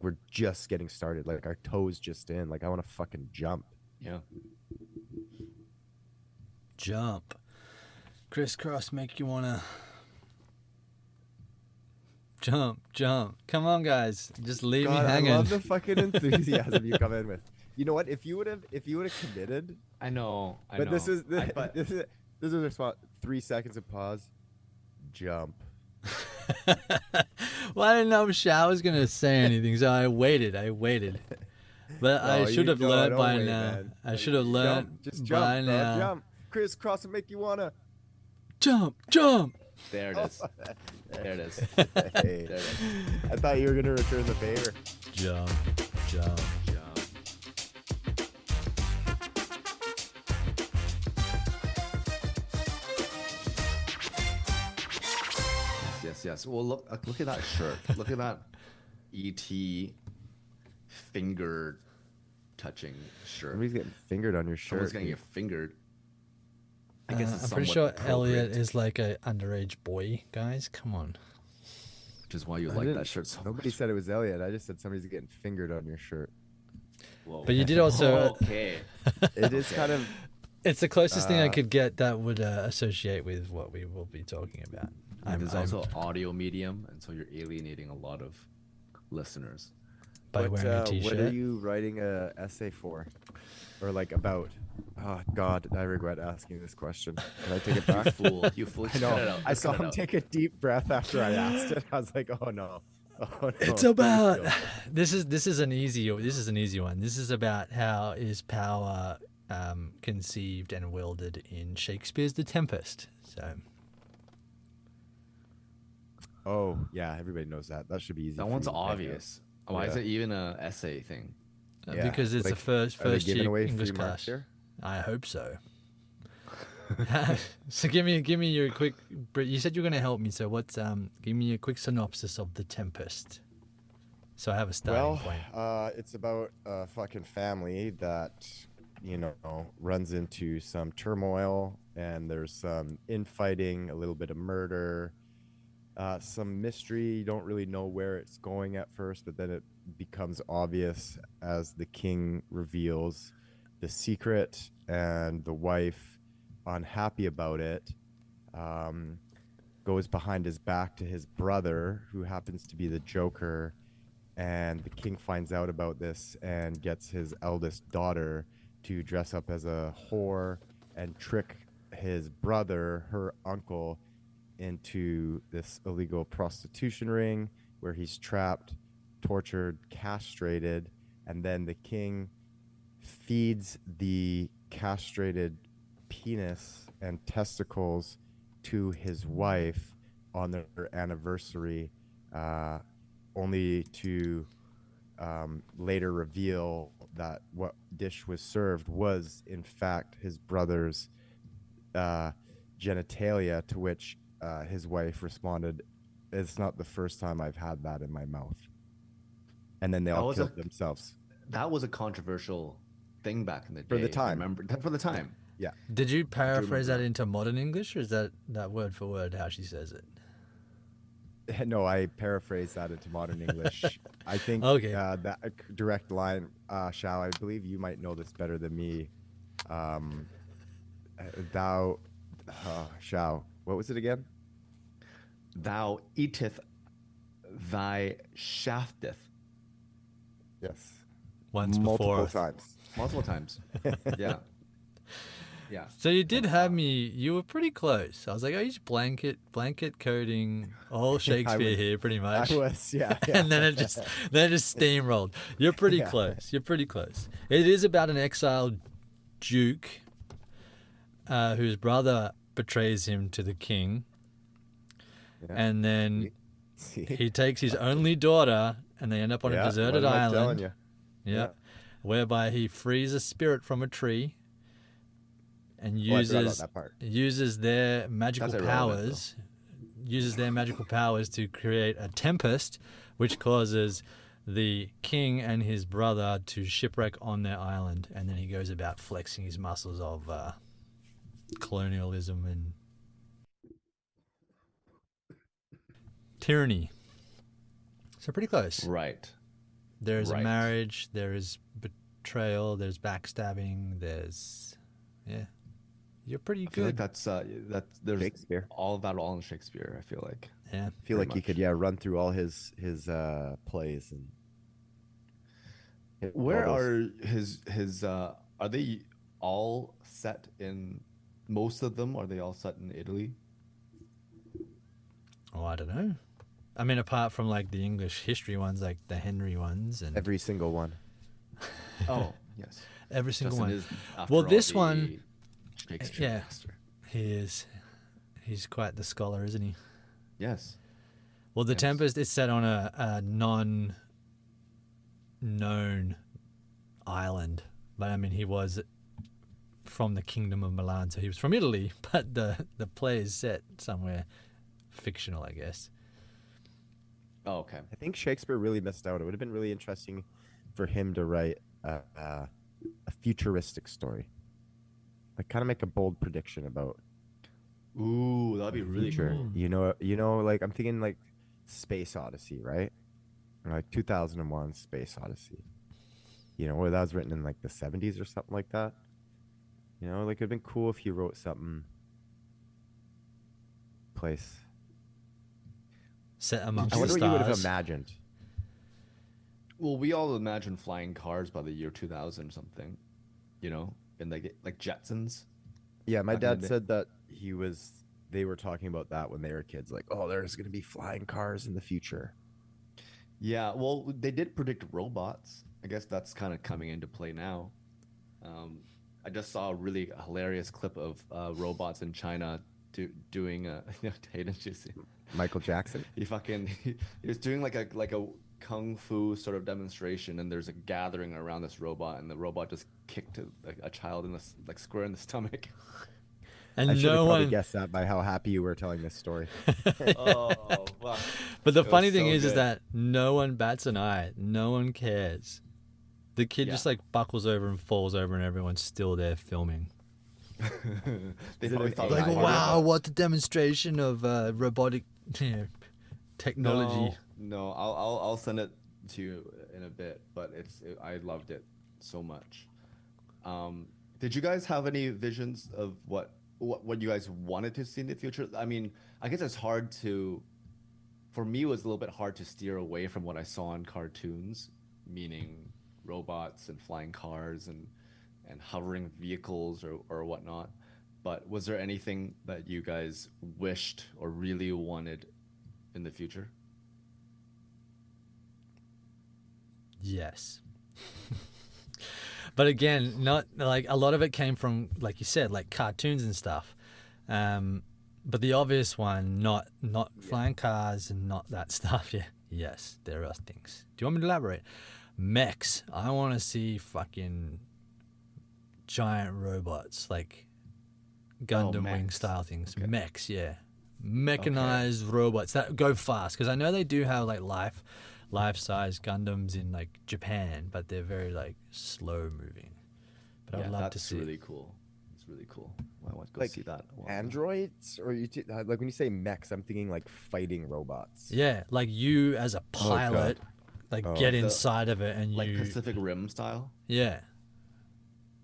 we're just getting started. Like our toes just in. Like I want to fucking jump. Yeah. Jump. Crisscross make you wanna jump. Come on, guys. Just leave me hanging. I love the fucking enthusiasm you come in with. You know what? If you would have committed. I know. But this is a response. 3 seconds of pause. Jump. Well, I didn't know if Shao was gonna say anything, so I waited. But No, I should have learned by wait, now. man. I should have learned Just by jump, now. bro, jump. Crisscross will make you wanna. Jump. There it is. There it is. Hey, There it is. I thought you were gonna return the favor. Jump. Jump. Yes. Well, look at that shirt. Look at that ET finger touching shirt. Somebody's getting fingered on your shirt. Someone's getting your fingered. I guess it's I'm pretty somewhat sure Elliot appropriate, is like a underage boy, guys. Come on. which is why you I like didn't- that shirt so Nobody much. said it was Elliot. I just said somebody's getting fingered on your shirt. Whoa. But you did also. Okay. It is kind of. It's the closest thing I could get that would associate with what we will be talking about. There's also audio medium, and so you're alienating a lot of listeners. by wearing a t-shirt. What are you writing a essay for, or like about? Oh God, I regret asking this question. Can I take it back? You fool. I Cut it know. out. I Just saw cut it him out. take a deep breath after I asked it. I was like, oh no. Oh, no. It's about this is an easy one. This is about how is power conceived and wielded in Shakespeare's The Tempest. So Oh yeah, everybody knows that. That should be easy. That for one's you to pick obvious. Why is it even a essay thing? Yeah, because it's like, the first Are they year giving away English free marks class. here? I hope so. So give me your quick. You said you were going to help me. So what's give me a quick synopsis of The Tempest. So I have a starting point. It's about a fucking family that, runs into some turmoil, and there's some infighting, a little bit of murder, some mystery. You don't really know where it's going at first, but then it becomes obvious as the king reveals the secret, and the wife, unhappy about it, goes behind his back to his brother, who happens to be the Joker. And the king finds out about this and gets his eldest daughter to dress up as a whore and trick his brother, her uncle, into this illegal prostitution ring where he's trapped, tortured, castrated, and then the king feeds the castrated penis and testicles to his wife on their anniversary, only to later reveal that what dish was served was in fact his brother's genitalia, to which his wife responded, "It's not the first time I've had that in my mouth." And then they all killed themselves. That was a controversial thing back in the day. For the time. Remember? For the time. Yeah. Did you paraphrase that into modern English, or is that word for word how she says it? No, I paraphrase that into modern English. I think Okay. that direct line, Shao, I believe you might know this better than me. Thou, Shao, what was it again? Thou eateth thy shafteth. Yes. Once Multiple before. times. Multiple times. Yeah. Yeah. So you did have me. You were pretty close. I was like, oh, he's blanket coding all Shakespeare was- here, pretty much. I was, yeah. And then it just steamrolled. You're pretty Yeah. close. You're pretty close. It is about an exiled duke whose brother betrays him to the king, Yeah. and then See? he takes his only daughter, and they end up on a deserted what am I telling island. you? Yeah. Whereby he frees a spirit from a tree and Oh, I forgot about uses that part. their magical That's irrelevant, powers. Uses their magical powers to create a tempest, which causes the king and his brother to shipwreck on their island, and then he goes about flexing his muscles of colonialism and tyranny. So pretty close. Right. There is a Right. marriage. There is betrayal. There's backstabbing. There's, yeah, you're pretty I feel like good. there's Shakespeare. all of that all in Shakespeare. I feel like. Yeah. I feel Pretty like you could much. run through all his plays and hit all Where those- are his are they all set in most of them are they all set in Italy? Oh, I don't know. I mean, apart from like the English history ones, like the Henry ones, and every single one. Oh, yes. every single Justin one. is, after Well, all, this the one, Shakespeare yeah. master. He is. He's quite the scholar, isn't he? Yes. Well, the Yes. Tempest is set on a non-known island, but I mean, he was from the Kingdom of Milan, so he was from Italy. But the play is set somewhere fictional, I guess. Oh, okay. I think Shakespeare really missed out. It would have been really interesting for him to write a futuristic story, like kind of make a bold prediction about Ooh, that'd be the really future. cool. You know, like I'm thinking like Space Odyssey, right? Or like 2001 Space Odyssey. You know, where that was written in like the 70s or something like that. You know, like it'd been cool if he wrote something place. Set amongst I the wonder what you would have stars. imagined. Well, we all imagine flying cars by the year 2000 or something, you know, and like Jetsons. Yeah, my Back in the dad day. said that they were talking about that when they were kids, like, oh, there's gonna be flying cars in the future. Yeah, well, they did predict robots. I guess that's kind of coming into play now. I just saw a really hilarious clip of robots in China doing. Hey, didn't you see? Michael Jackson. He was doing like a kung fu sort of demonstration, and there's a gathering around this robot, and the robot just kicked a child in the like square in the stomach. And I should have no probably one. guessed that by how happy you were telling this story. Oh, fuck. But the It was funny thing so is good. that no one bats an eye. No one cares. The kid Yeah. just like buckles over and falls over, and everyone's still there filming. They Is it probably an thought AI it was Like, part of wow, what a demonstration of robotic technology. No, I'll send it to you in a bit, but I loved it so much. Did you guys have any visions of what you guys wanted to see in the future? I mean, I guess it's hard to, for me, it was a little bit hard to steer away from what I saw in cartoons, meaning robots and flying cars and hovering vehicles or whatnot. But was there anything that you guys wished or really wanted in the future? Yes. But again, not like a lot of it came from, like you said, like cartoons and stuff. But the obvious one, not flying cars and not that stuff. Yeah. Yes, there are things. Do you want me to elaborate? Mechs. I want to see fucking giant robots, like Gundam wing mechs. style things. Okay. Mechs, yeah. Mechanized robots that go fast. Because I know they do have like life-size Gundams in like Japan, but they're very like slow moving. But I'd love to see. Really cool. It's really cool. I want to go Like see that. Androids, or like when you say mechs, I'm thinking like fighting robots. Yeah, like you as a pilot, like get The- inside of it and like you, Pacific Rim style. yeah.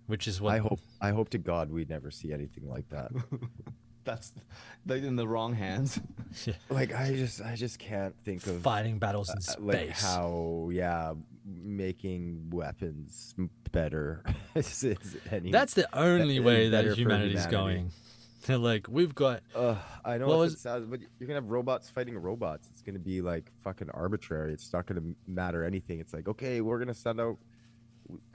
Which is what I hope to God we never see anything like that. That's like in the wrong hands. Like I just can't think of fighting battles in space. like how making weapons better is any. That's the only any way better that for humanity's humanity. going. They're like, we've got I know What it's was- sad, but you're gonna have robots fighting robots. It's gonna be like fucking arbitrary. It's not gonna matter anything. It's like, okay, we're gonna send out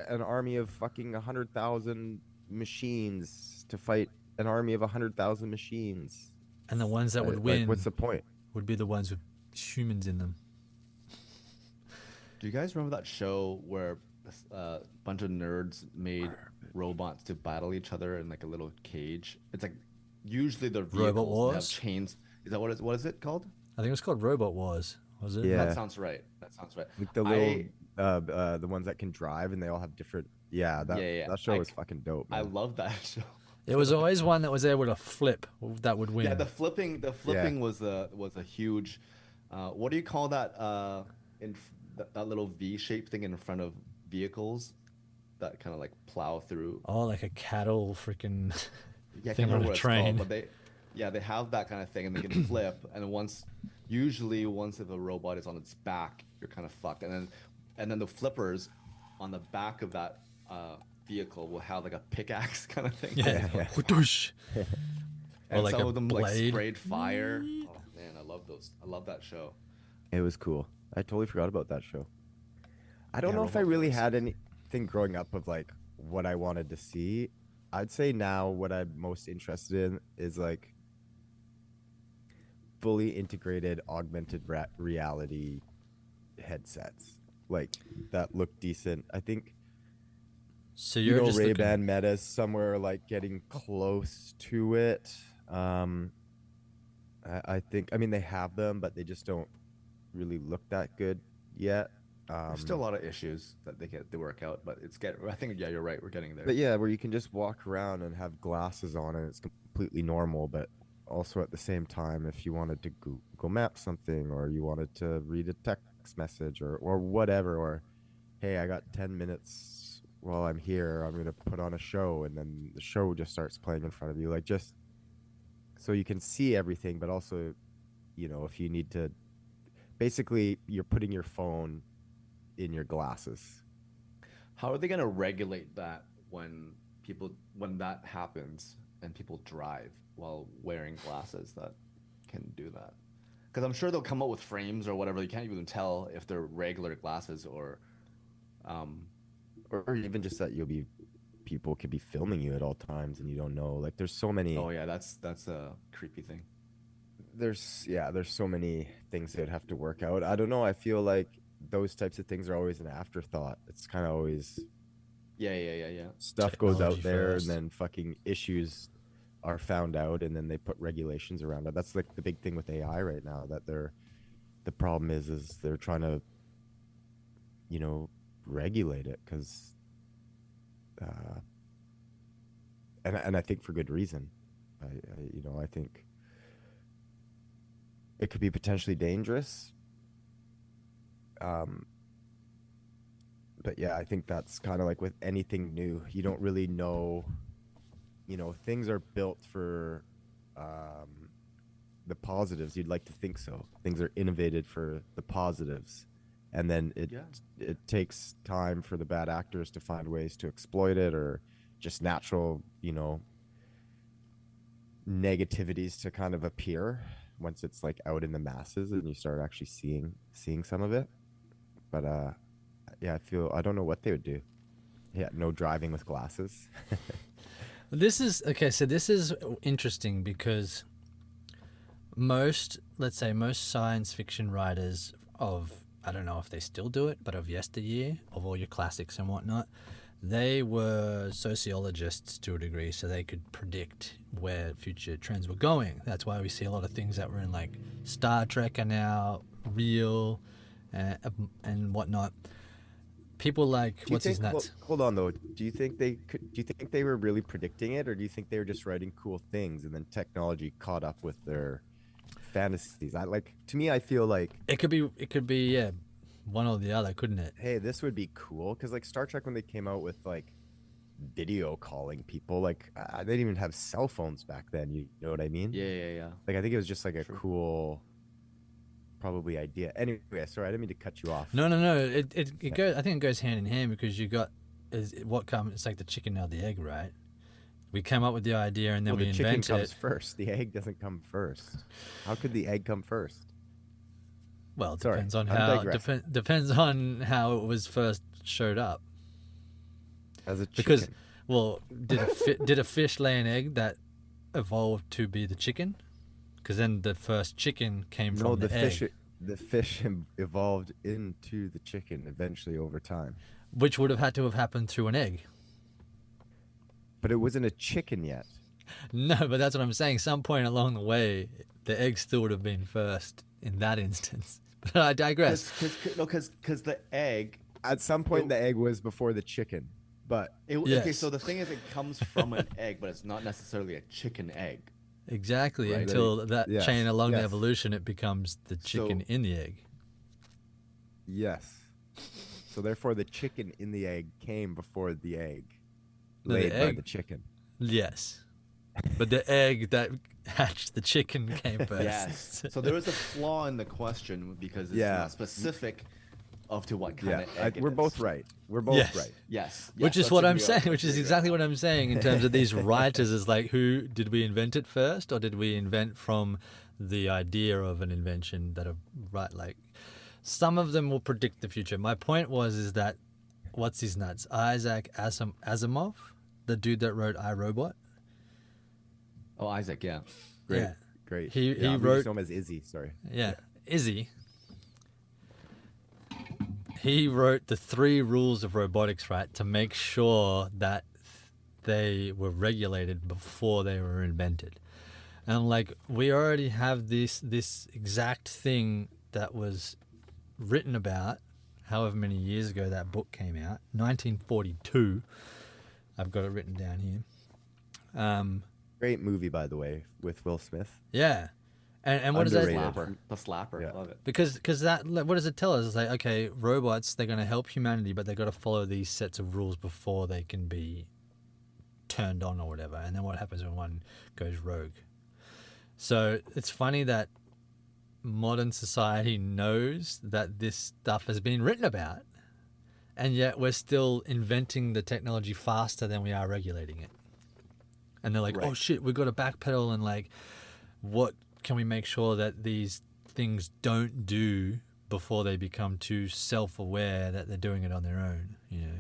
an army of fucking 100,000 machines to fight an army of 100,000 machines. and the ones that would Like, win what's the point? would be the ones with humans in them. Do you guys remember that show where a bunch of nerds made robots to battle each other in like a little cage? It's like usually the vehicles they have Wars? chains. Is that what is it called? I think it was called Robot Wars. Was it? Yeah. That sounds right. Like the little the ones that can drive and they all have different. Yeah, that Yeah. that show I- was fucking dope. I Man. love that show. There was always one that was able to flip that would win. Yeah, the flipping was a huge. What do you call that? that little V-shaped thing in front of vehicles that kind of like plow through. Oh, like a cattle freaking Yeah, I thing can't on remember a what it's train. called, but they have that kind of thing, and they can flip. And usually once if a robot is on its back, you're kind of fucked. And then the flippers on the back of that vehicle will have like a pickaxe kind of thing. Yeah. Yeah. Whoosh. And like some a of them like blade. sprayed fire. Oh man, I love those. I love that show. It was cool. I totally forgot about that show. I don't Yeah, know if I Robot really Wars. had anything growing up of like what I wanted to see. I'd say now what I'm most interested in is like fully integrated augmented reality headsets, like that look decent. I think So you you're know just Ray-Ban looking. Meta's somewhere like getting close to it. I think, I mean, they have them, but they just don't really look that good yet. There's still a lot of issues that they work out, but I think yeah, you're right. We're getting there. But yeah, where you can just walk around and have glasses on and it's completely normal, but also at the same time, if you wanted to Google Map something or you wanted to read a text message or whatever, or hey, I got 10 minutes while I'm here, I'm going to put on a show, and then the show just starts playing in front of you, like just so you can see everything, but also, you know, if you need to, basically, you're putting your phone in your glasses. How are they going to regulate that when that happens and people drive while wearing glasses that can do that? Because I'm sure they'll come up with frames or whatever. You can't even tell if they're regular glasses or Or even just that people could be filming you at all times and you don't know. Like there's so many. oh yeah, that's a creepy thing. There's so many things that have to work out. I don't know. I feel like those types of things are always an afterthought. It's kind of always Yeah. stuff goes out Technology there first. and then fucking issues are found out and then they put regulations around it. That's like the big thing with AI right now, that the problem is they're trying to, you know, regulate it because and I think for good reason. I think it could be potentially dangerous. But yeah, I think that's kind of like with anything new. You don't really know, you know, things are built for the positives. You'd like to think so. Things are innovated for the positives. And then it takes time for the bad actors to find ways to exploit it, or just natural, you know, negativities to kind of appear once it's like out in the masses and you start actually seeing some of it. But yeah, I don't know what they would do. Yeah, no driving with glasses. This is okay. So this is interesting because most science fiction writers of, I don't know if they still do it, but of yesteryear, of all your classics and whatnot, they were sociologists to a degree, so they could predict where future trends were going. That's why we see a lot of things that were in like Star Trek are now real and whatnot. People like, what's his nuts? Hold on though. Do you think they were really predicting it, or do you think they were just writing cool things and then technology caught up with their fantasies? To me, I feel like It could be yeah, one or the other, couldn't it? hey, this would be cool, because like Star Trek, when they came out with like video calling people, like they didn't even have cell phones back then. You know what I mean? Yeah. Like I think it was just like a True. cool, probably idea. Anyway, sorry, I didn't mean to cut you off. No. It goes. I think it goes hand in hand because you got it's like the chicken or the egg, right? We came up with the idea and then Well, we the chicken invented comes it. first. The egg doesn't come first. How could the egg come first? Well, it Sorry, depends on I'm how digressing. depends on how it was first showed up. As a chicken. Because, well, did a fish lay an egg that evolved to be the chicken? Because then the first chicken came no, from the egg, the fish evolved into the chicken eventually over time. which would have had to have happened through an egg. But it wasn't a chicken yet. No, but that's what I'm saying. Some point along the way, the egg still would have been first in that instance. But I digress. Because the egg. At some point, the egg was before the chicken. But Okay, Yes. so the thing is, it comes from an egg, but it's not necessarily a chicken egg. Exactly. Right. Until that Yes, chain along the yes. evolution, it becomes the chicken So- in the egg. yes. So therefore, the chicken in the egg came before the egg No, the laid by egg- the chicken. Yes. But the egg that hatched the chicken came first. Yes. So there was a flaw in the question because it's Yeah. not specific of to what kind Yeah, of egg it we're is. both right. We're both Yes. right. Yes. Which yes, is what let's I'm agree on- saying. let's Which is agree on exactly that. what I'm saying in terms of these writers. Is like, who did we invent it first, or did we invent from the idea of an invention that are right? Like, some of them will predict the future. My point is that what's his nuts? Isaac Asimov, the dude that wrote I, Robot. Oh, Isaac, yeah. Great. Yeah. Great. He Yeah, we wrote- just know him as Izzy. Sorry. Yeah, Izzy. He wrote the 3 rules of robotics, right, to make sure that they were regulated before they were invented. And like, we already have this exact thing that was written about however many years ago that book came out, 1942. I've got it written down here. Great movie, by the way, with Will Smith. Yeah. And what does that... Underrated. Slapper. The slapper. Yeah. Love it. Because that, what does it tell us? It's like, okay, robots, they're going to help humanity, but they've got to follow these sets of rules before they can be turned on or whatever. And then what happens when one goes rogue? So it's funny that modern society knows that this stuff has been written about, and yet we're still inventing the technology faster than we are regulating it. And they're like, Right. oh shit, we've got to backpedal, and like, what can we make sure that these things don't do before they become too self-aware that they're doing it on their own, you know?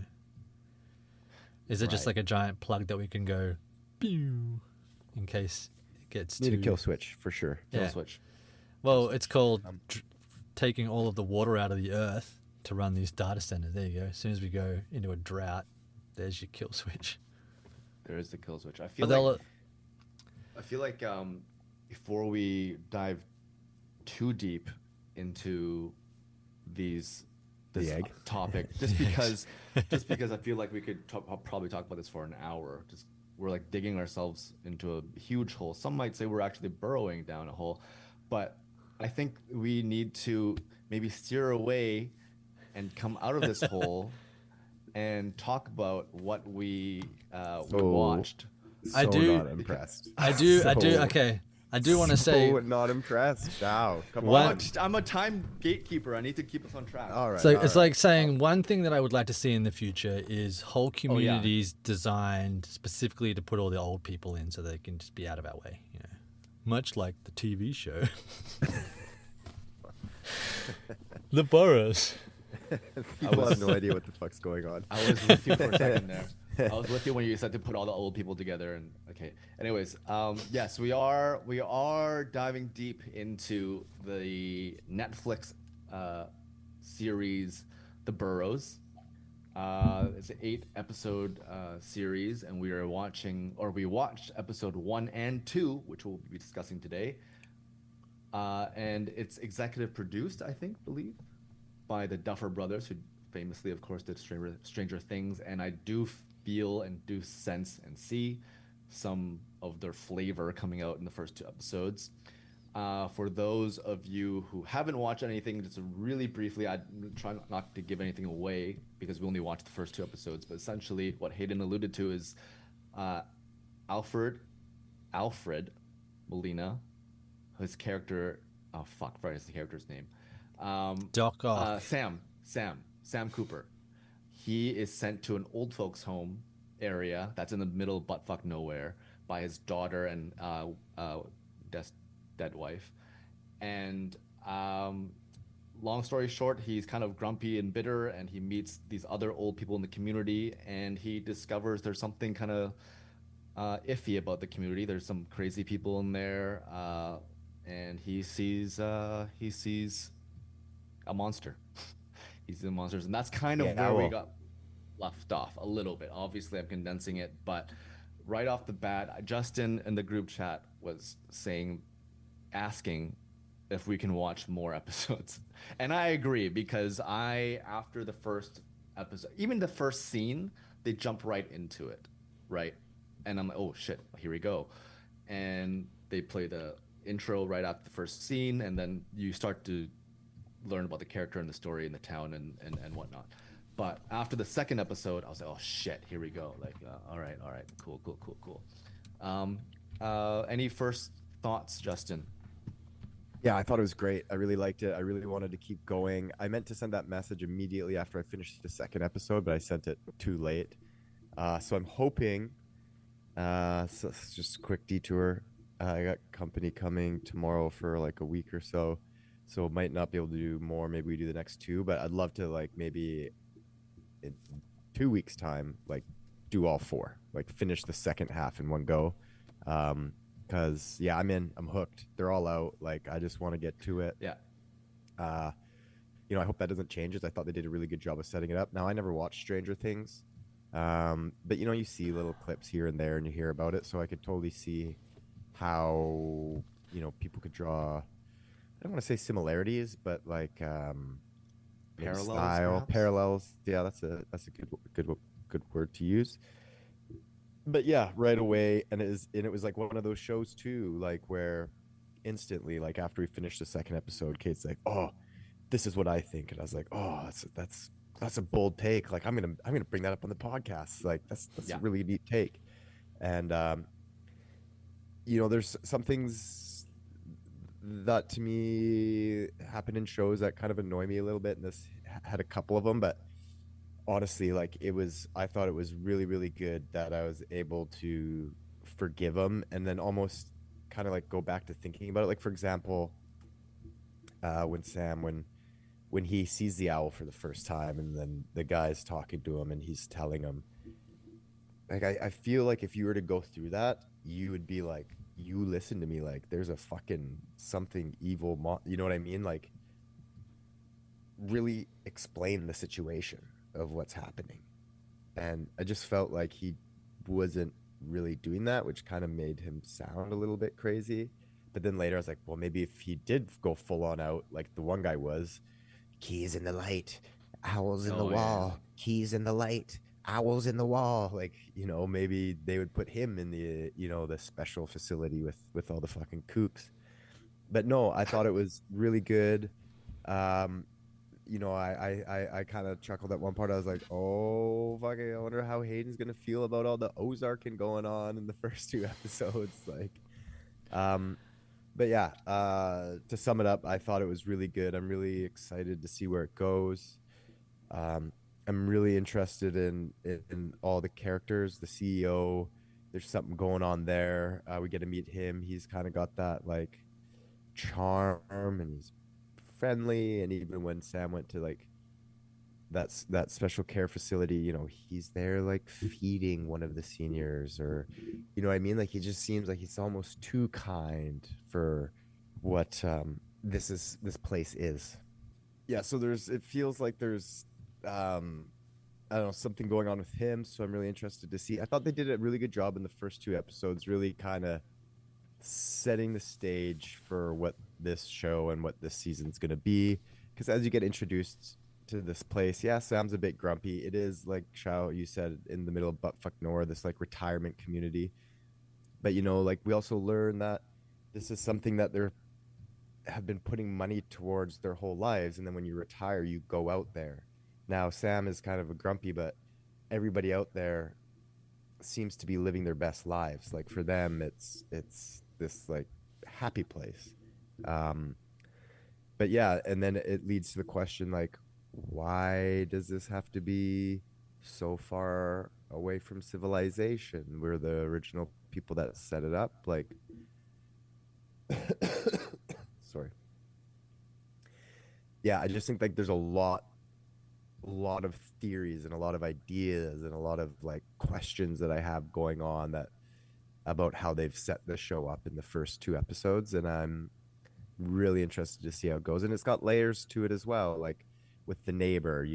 Is it just Right. like a giant plug that we can go pew in case it gets Need too... a kill switch for sure. Kill Yeah. switch. Well, it's called taking all of the water out of the earth to run these data centers. There you go. As soon as we go into a drought, there's your kill switch. There is the kill switch. I But feel they'll... like before we dive too deep into this The egg? topic, just because I feel like we could probably talk about this for an hour. Just we're like digging ourselves into a huge hole. Some might say we're actually burrowing down a hole, but I think we need to maybe steer away and come out of this hole and talk about what we watched. So I do- not impressed. I do, So- okay. I do want to so say... not impressed. Wow, come What? on. I'm a time gatekeeper. I need to keep us on track. All right. So all it's right. like saying one thing that I would like to see in the future is whole yeah. communities designed specifically to put all the old people in so they can just be out of our way, you know. Much like the TV show. The Boroughs. People have no idea what the fuck's going on. I was with you for a second there. I was with you when you said to put all the old people together. And okay. Anyways, yes, we are diving deep into the Netflix series, The Boroughs. It's an 8-episode series, and we watched episode 1 and 2, which we'll be discussing today. And it's executive produced, I believe, by the Duffer brothers, who famously, of course, did Stranger Things. And I do feel and do sense and see some of their flavor coming out in the first 2 episodes. For those of you who haven't watched anything, just really briefly, I try not to give anything away because we only watched the first 2 episodes. But essentially, what Hayden alluded to is Alfred Molina, his character. Oh fuck! What is the character's name? Doc Ock. Sam Cooper. He is sent to an old folks home area that's in the middle of buttfuck nowhere by his daughter and dead wife. And long story short, he's kind of grumpy and bitter, and he meets these other old people in the community, and he discovers there's something kind of iffy about the community. There's some crazy people in there, and he sees a monster. He sees the monsters, and that's kind of where we got left off a little bit. Obviously, I'm condensing it, but right off the bat, Justin in the group chat was asking if we can watch more episodes. And I agree, because after the first episode, even the first scene, they jump right into it, right? And I'm like, oh shit, here we go. And they play the intro right after the first scene, and then you start to learn about the character and the story and the town and whatnot. But after the second episode, I was like, oh shit, here we go. Like, all right, cool. Any first thoughts, Justin? Yeah, I thought it was great. I really liked it. I really wanted to keep going. I meant to send that message immediately after I finished the second episode, but I sent it too late. So I'm hoping. So it's just a quick detour. I got company coming tomorrow for like a week or so, so might not be able to do more. Maybe we do the next two, but I'd love to like maybe in 2 weeks' time, like do all four, like finish the second half in one go. Because yeah, I'm hooked. They're all out. Like I just want to get to it. Yeah. I hope that doesn't change. As I thought they did a really good job of setting it up. Now I never watched Stranger Things, but you see little clips here and there, and you hear about it, so I could totally see how people could draw. I don't want to say similarities, but like Parallels, style perhaps? parallels. Yeah, that's a good word to use. But yeah, right away, and it was like one of those shows too, like where instantly, like after we finished the second episode, Kate's like, "Oh, this is what I think," and I was like, "Oh, that's a bold take. Like I'm gonna bring that up on the podcast. Like that's Yeah. a really neat take." And there's some things that to me happen in shows that kind of annoy me a little bit, and this had a couple of them, but honestly, like I thought it was really, really good that I was able to forgive him and then almost kind of like go back to thinking about it. Like for example, when he sees the owl for the first time, and then the guy's talking to him and he's telling him, like I feel like if you were to go through that, you would be like, you listen to me, like there's a fucking something evil, you know what I mean? Like really explain the situation of what's happening. And I just felt like he wasn't really doing that, which kind of made him sound a little bit crazy. But then later I was like, well, maybe if he did go full on out like the one guy was, keys in the light, owls in the wall, keys in the light, owls in the wall, like maybe they would put him in the the special facility with all the fucking kooks. But no, I thought it was really good. I kind of chuckled at one part. I was like, oh, fucking, I wonder how Hayden's going to feel about all the Ozarking going on in the first two episodes. Like, but yeah, to sum it up, I thought it was really good. I'm really excited to see where it goes. I'm really interested in all the characters, the CEO. There's something going on there. We get to meet him. He's kind of got that like charm, and he's friendly. And even when Sam went to like that special care facility, he's there like feeding one of the seniors, or what I mean, like he just seems like he's almost too kind for what this place is. Yeah, so it feels like there's I don't know, something going on with him, so I'm really interested to see. I thought they did a really good job in the first two episodes, really kind of setting the stage for what this show and what this season's going to be. Because as you get introduced to this place, yeah, Sam's a bit grumpy. It is, like Shao, you said, in the middle of buttfuck nowhere, this like retirement community. But like we also learn that this is something that they're have been putting money towards their whole lives, and then when you retire, you go out there. Now Sam is kind of a grumpy, but everybody out there seems to be living their best lives. Like for them, it's this like happy place. But yeah, and then it leads to the question, like, why does this have to be so far away from civilization? We're the original people that set it up. Like, sorry. Yeah, I just think like there's a lot of theories and a lot of ideas and a lot of like questions that I have going on that about how they've set the show up in the first two episodes, and I'm really interested to see how it goes. And it's got layers to it as well, like with the neighbor,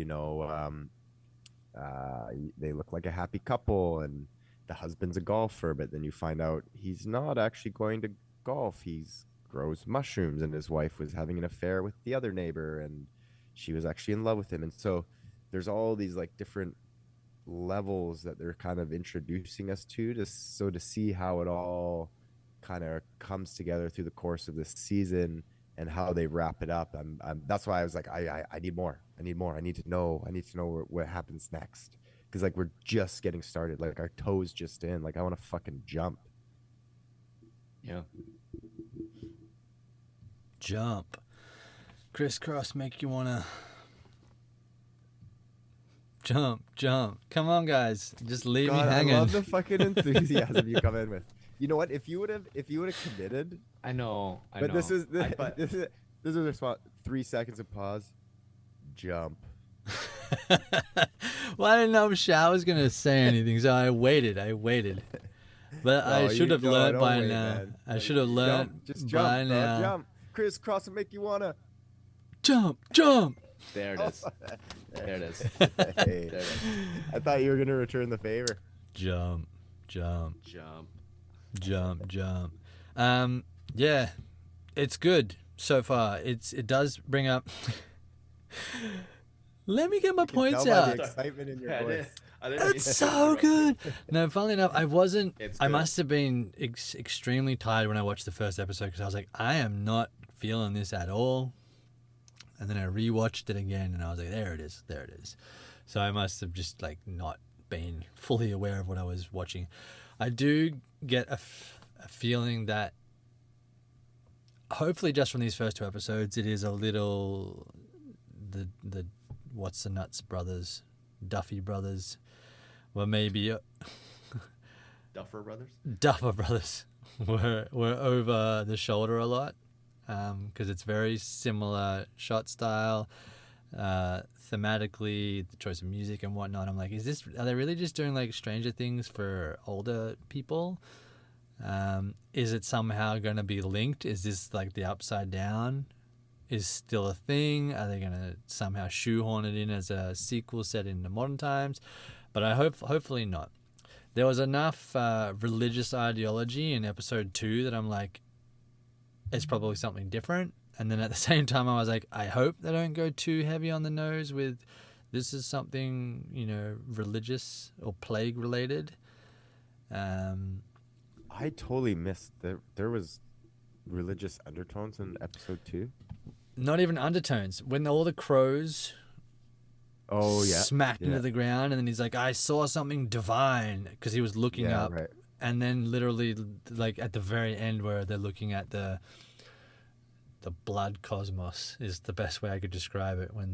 they look like a happy couple, and the husband's a golfer, but then you find out he's not actually going to golf. He's grows mushrooms, and his wife was having an affair with the other neighbor, and she was actually in love with him. And so there's all these like different levels that they're kind of introducing us to see how it all kind of comes together through the course of this season. and how they wrap it up. That's why I was like, I need more. I need more. I need to know. What happens next. Because like we're just getting started. Like our toes just in. Like I want to fucking jump. Yeah. Jump. Crisscross make you wanna jump. Come on, guys. Just leave me God, hanging. I love the fucking enthusiasm you come in with. You know what? If you would have committed, I know. but this is but this is the response. 3 seconds of pause. Jump. Well, I didn't know Shao was gonna say anything, so I waited. But I should have learned by now. Man. I should have learned Just by jump, now. bro, jump. Crisscross will make you wanna. Jump. there it is. There it is. Hey, There it is. I thought you were gonna return the favor. Jump. Jump. Yeah, it's good so far. It does bring up. Let me get my points Tell by out. the excitement in your Yeah, voice. I didn't It's so good. No, funnily enough, I wasn't. It's I good. must have been extremely tired when I watched the first episode because I was like, I am not feeling this at all. And then I rewatched it again, and I was like, there it is. So I must have just like not been fully aware of what I was watching. I do get a feeling that hopefully just from these first 2 episodes, it is a little the what's the nuts brothers, Duffy brothers, well maybe Duffer Brothers. Duffer brothers were over the shoulder a lot because it's very similar shot style, thematically, the choice of music and whatnot. I'm like, are they really just doing like Stranger Things for older people? Is it somehow going to be linked? Is this like the Upside Down is still a thing? Are they going to somehow shoehorn it in as a sequel set in the modern times? But I hopefully not. There was enough religious ideology in episode 2 that I'm like, it's probably something different. And then at the same time, I was like, I hope they don't go too heavy on the nose with this is something, religious or plague related. I totally missed that there was religious undertones in episode 2. Not even undertones. When all the crows Oh yeah, smacked yeah. into the ground, and then he's like, I saw something divine, because he was looking Yeah, up. right. And then literally, like at the very end where they're looking at the blood cosmos is the best way I could describe it, when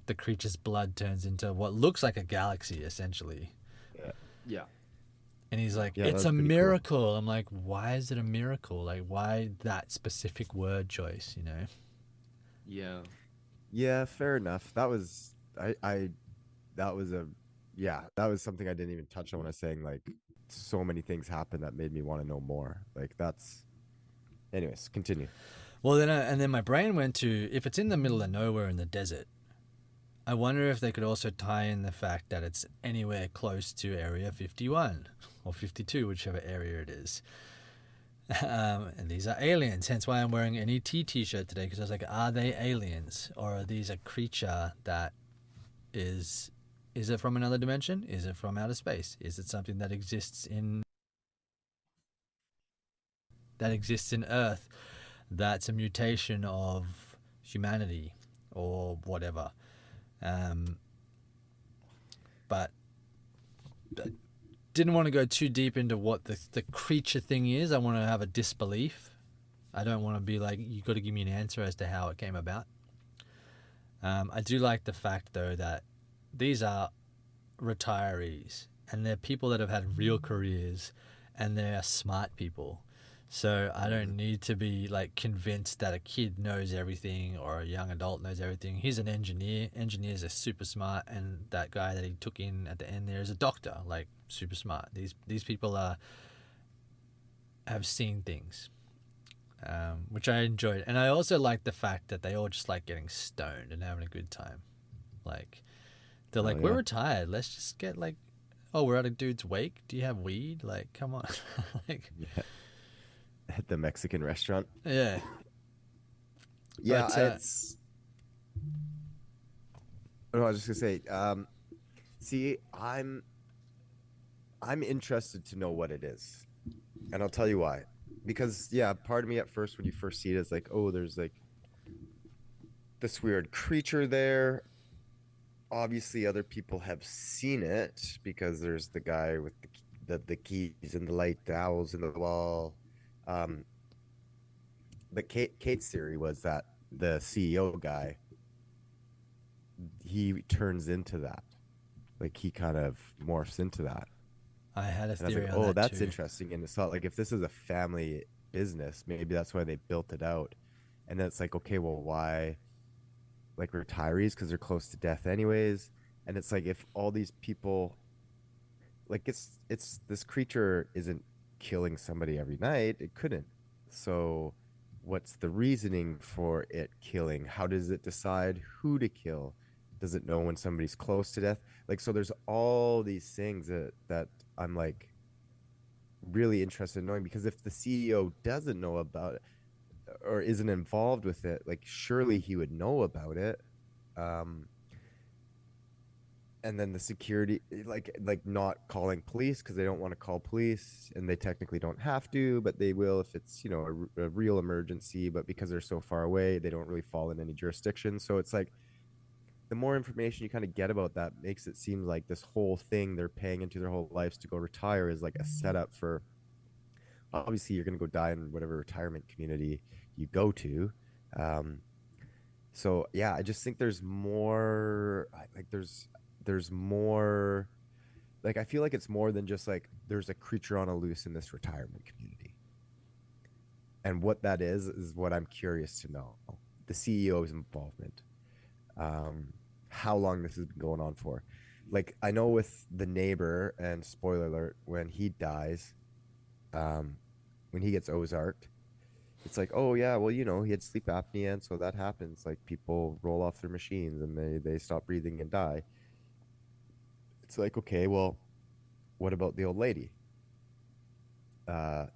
the creature's blood turns into what looks like a galaxy, essentially. Yeah. And he's like, Yeah, it's that's a pretty cool. miracle. I'm like, why is it a miracle? Like, why that specific word choice, Yeah. Yeah, fair enough. That was that was something I didn't even touch on when I was saying like so many things happened that made me want to know more. Like anyways, continue. Well, then my brain went to, if it's in the middle of nowhere in the desert, I wonder if they could also tie in the fact that it's anywhere close to Area 51 or 52, whichever area it is. And these are aliens, hence why I'm wearing an ET t-shirt today, because I was like, are they aliens, or are these a creature that is it from another dimension? Is it from outer space? Is it something that exists in Earth, that's a mutation of humanity or whatever? But didn't want to go too deep into what the creature thing is. I want to have a disbelief. I don't want to be like, you got to give me an answer as to how it came about. I do like the fact, though, that these are retirees and they're people that have had real careers and they're smart people. So I don't need to be like convinced that a kid knows everything or a young adult knows everything. He's an engineer. Engineers are super smart, and that guy that he took in at the end there is a doctor, like super smart. These people have seen things, which I enjoyed, and I also like the fact that they all just like getting stoned and having a good time. Like they're like, we're retired. Let's just get like, oh, we're at a dude's wake. Do you have weed? Like, come on, like. Yeah. At the Mexican restaurant. Yeah. Yeah, But, it's. Oh, I was just gonna say. See, I'm interested to know what it is, and I'll tell you why. Because part of me at first, when you first see it, is like, oh, there's like this weird creature there. Obviously, other people have seen it because there's the guy with the keys and the light, the owls in the wall. Um, but Kate's theory was that the CEO guy, he turns into that, like he kind of morphs into that. I had a And I was theory like, on oh, that that's too. interesting. And it's not like if this is a family business, maybe that's why they built it out. And then it's like, okay, well, why? Like retirees because they're close to death anyways. And it's like if all these people, like it's this creature isn't killing somebody every night. It couldn't. So what's the reasoning for it killing? How does it decide who to kill? Does it know when somebody's close to death? Like, so there's all these things that I'm like really interested in knowing, because if the CEO doesn't know about it or isn't involved with it, like surely he would know about it. Um, and then the security, like not calling police because they don't want to call police, and they technically don't have to, but they will if it's a real emergency. But because they're so far away, they don't really fall in any jurisdiction. So it's like the more information you kind of get about that makes it seem like this whole thing they're paying into their whole lives to go retire is like a setup for, obviously you're going to go die in whatever retirement community you go to. Um, so yeah, I just think there's more. Like there's more. Like I feel like it's more than just like there's a creature on a loose in this retirement community, and what that is what I'm curious to know. The CEO's involvement, how long this has been going on for. Like I know with the neighbor, and spoiler alert, when he dies, when he gets Ozarked, it's like, oh yeah, well, he had sleep apnea, and so that happens. Like people roll off their machines and they stop breathing and die. It's like, okay, well, what about the old lady? Uh,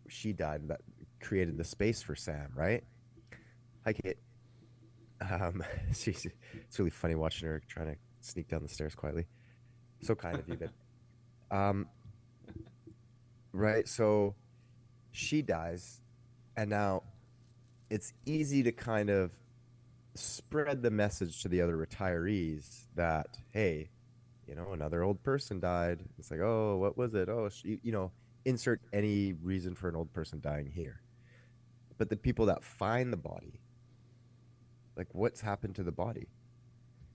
she died, and that created the space for Sam, right? Hi, Kate. It's really funny watching her trying to sneak down the stairs quietly. So kind of you, but right. So she dies, and now it's easy to kind of spread the message to the other retirees that, hey, another old person died. It's like, oh, what was it? Oh, insert any reason for an old person dying here. But the people that find the body, like, what's happened to the body?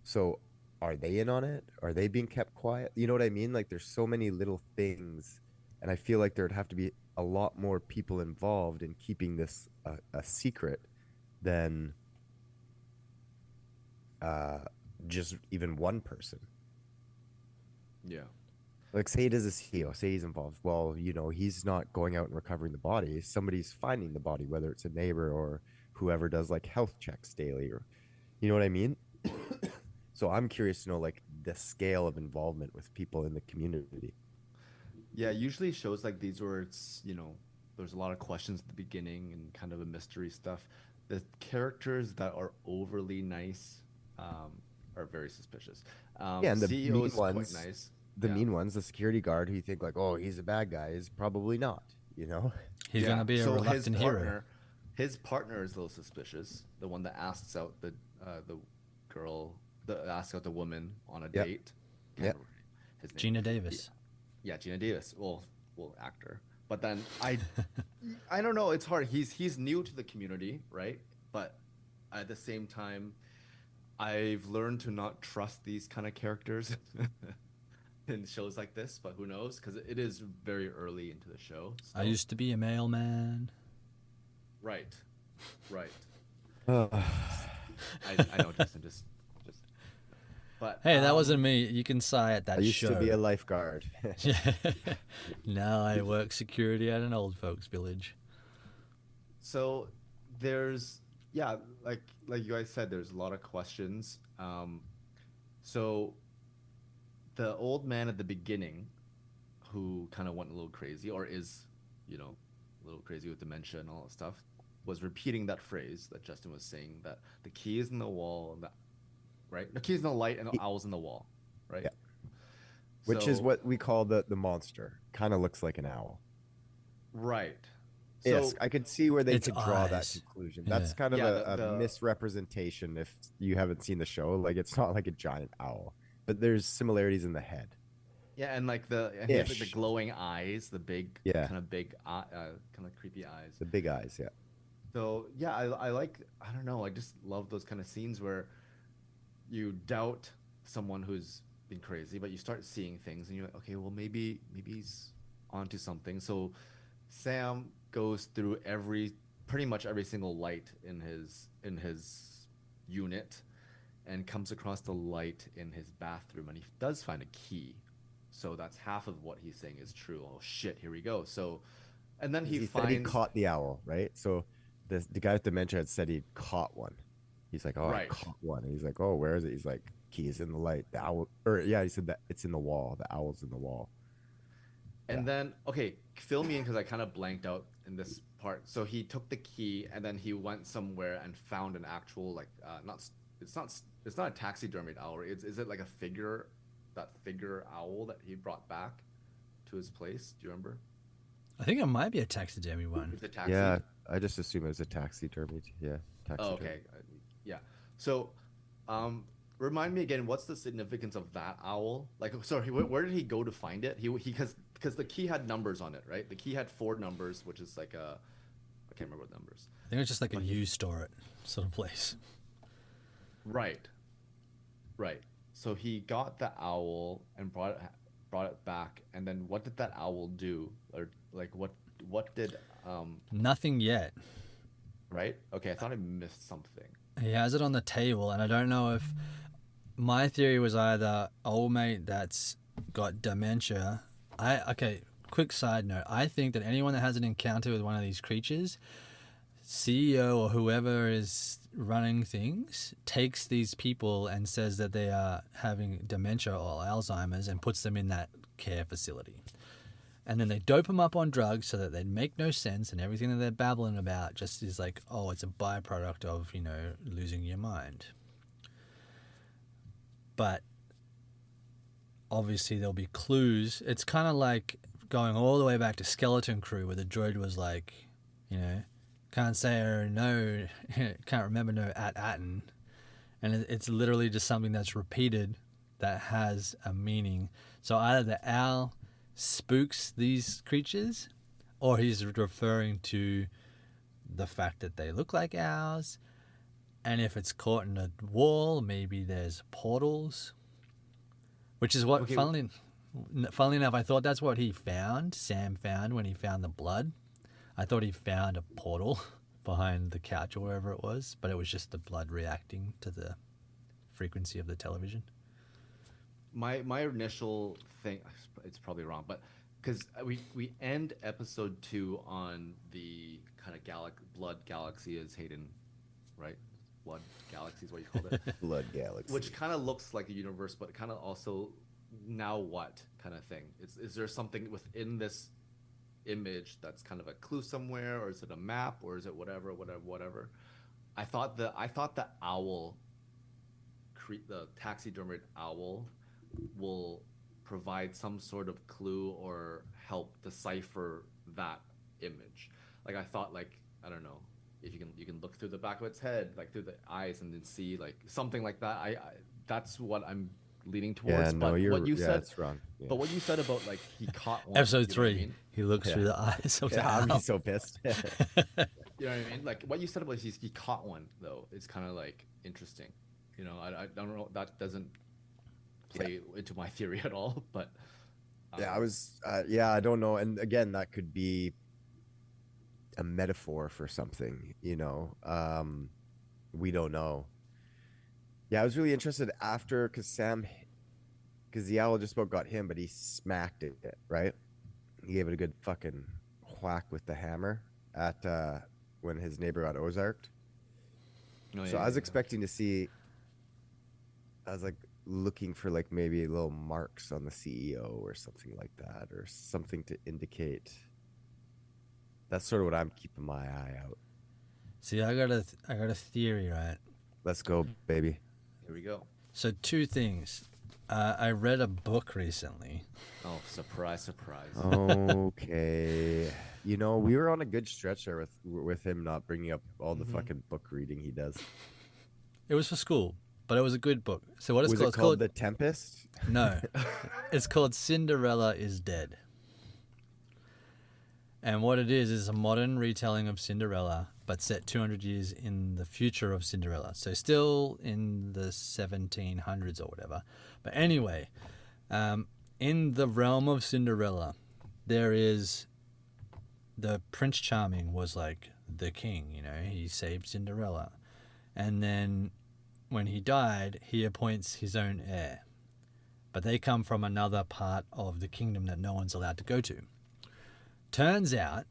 So are they in on it? Are they being kept quiet? You know what I mean? Like, there's so many little things, and I feel like there'd have to be a lot more people involved in keeping this a secret than just even one person. Yeah. Like, say it is a CEO, say he's involved. Well, he's not going out and recovering the body. Somebody's finding the body, whether it's a neighbor or whoever does like health checks daily, or you know what I mean? So I'm curious to know like the scale of involvement with people in the community. Yeah, usually shows like these where it's, there's a lot of questions at the beginning and kind of a mystery stuff. The characters that are overly nice are very suspicious. Yeah, and the CEO mean is quite ones, nice. the Yeah. mean ones, the security guard who you think like, oh, he's a bad guy, is probably not, you know? He's going to be a So reluctant hero. his partner is a little suspicious. The one that asks out the girl, asks out the woman on a Yep. date. Yep. Can't remember his name. Gina Davis. Yeah, Gina Davis. Well, actor. But then I don't know. It's hard. He's new to the community, right? But at the same time, I've learned to not trust these kind of characters in shows like this. But who knows? Because it is very early into the show. So. I used to be a mailman. Right. Uh, I know, Justin. Just. But Hey, that wasn't me. You can sigh at that I used show. to be a lifeguard. Now I work security at an old folks village. So there's like you guys said, there's a lot of questions. So the old man at the beginning, who kind of went a little crazy, or is, a little crazy with dementia and all that stuff, was repeating that phrase that Justin was saying, that the key is in the wall, right? The key is in the light and the owl's in the wall, right? Yeah. Which is So- what we call the monster. Kind of looks like an owl. Right. Yes, So I could see where they Its could draw that eyes. conclusion. Yeah. That's kind of Yeah, a misrepresentation if you haven't seen the show. Like, it's not like a giant owl, but there's similarities in the head. yeah, and like he has like the Ish. glowing eyes, the big Yeah, kind of big kind of creepy eyes. the big eyes. Yeah. So yeah, I like, I don't know, I just love those kind of scenes where you doubt someone who's been crazy, but you start seeing things and you're like, okay, well maybe he's onto something. So Sam goes through pretty much every single light in his unit and comes across the light in his bathroom, and he does find a key. So that's half of what he's saying is true. Oh shit, here we go. So and then 'Cause he he said he finds caught the owl, right? So the guy with dementia had said he caught one. He's like, oh, I right. caught one. And he's like, oh, where is it? He's like, key is in the light. The owl, or yeah, he said that it's in the wall. The owl's in the wall. Yeah. And then, okay, fill me in because I kind of blanked out in this part. So he took the key and then he went somewhere and found an actual like it's not a taxidermied owl. Is it like a figure, that figure owl that he brought back to his place? Do you remember? I think it might be a taxidermy one. It's a taxi. Yeah, I just assume it was a taxidermy. Yeah, Oh, taxidermy. okay. Yeah. So, remind me again, what's the significance of that owl? Like, sorry, where did he go to find it? He because the key had numbers on it, right? The key had 4 numbers, which is like I can't remember what numbers. I think it's just like a used store sort of place. Right. Right. So he got the owl and brought it back, and then what did that owl do? Or like what did Nothing yet. right? Okay, I thought I missed something. He has it on the table, and I don't know if my theory was either old mate that's got dementia. Okay, quick side note. I think that anyone that has an encounter with one of these creatures, CEO or whoever is running things, takes these people and says that they are having dementia or Alzheimer's and puts them in that care facility. And then they dope them up on drugs so that they make no sense, and everything that they're babbling about just is like, oh, it's a byproduct of, losing your mind. But obviously there'll be clues. It's kind of like going all the way back to Skeleton Crew, where the droid was like, can't say or no, can't remember no at-atten. And it's literally just something that's repeated that has a meaning. So either the owl spooks these creatures, or he's referring to the fact that they look like owls. And if it's caught in a wall, maybe there's portals, which is what, Okay. funnily enough, I thought that's what Sam found when he found the blood. I thought he found a portal behind the couch or wherever it was, but it was just the blood reacting to the frequency of the television. My initial thing, it's probably wrong, but because we end episode 2 on the kind of blood galaxy, as Hayden, right? Blood galaxy is what you called it. Blood galaxy. Which kind of looks like a universe, but kind of also, now what kind of thing? Is there something within this image that's kind of a clue somewhere, or is it a map, or is it whatever? I thought the owl, the taxidermied owl, will provide some sort of clue or help decipher that image. Like I thought, like, I don't know, if you can look through the back of its head, like through the eyes, and then see like something like that. I that's what I'm leaning towards. Yeah, no, but what you said, that's wrong. Yeah. but what you said about like he caught one. Episode you know what I 3, mean? he looks through the eyes of the Yeah, owl. I'm so pissed. You know what I mean? Like what you said about he caught one though is kind of like interesting. I don't know, that doesn't play into my theory at all, but I don't know. And again, that could be a metaphor for something, we don't know. Yeah, I was really interested after, because the owl just about got him, but he smacked it, right? He gave it a good fucking whack with the hammer at when his neighbor got Ozarked. So I was expecting to see, I was like looking for like maybe little marks on the CEO or something like that, or something to indicate. That's sort of what I'm keeping my eye out. See, I got a theory, right? Let's go, baby. Here we go. So 2 things. I read a book recently. Oh, surprise, surprise. Okay. You know, we were on a good stretch there with him not bringing up all the fucking book reading he does. It was for school, but it was a good book. So what it's Was called? it called The Tempest? No, it's called Cinderella is Dead. And what it is a modern retelling of Cinderella, but set 200 years in the future of Cinderella. So still in the 1700s or whatever. But anyway, in the realm of Cinderella, there is the Prince Charming was like the king, you know, he saved Cinderella. And then when he died, he appoints his own heir. But they come from another part of the kingdom that no one's allowed to go to. Turns out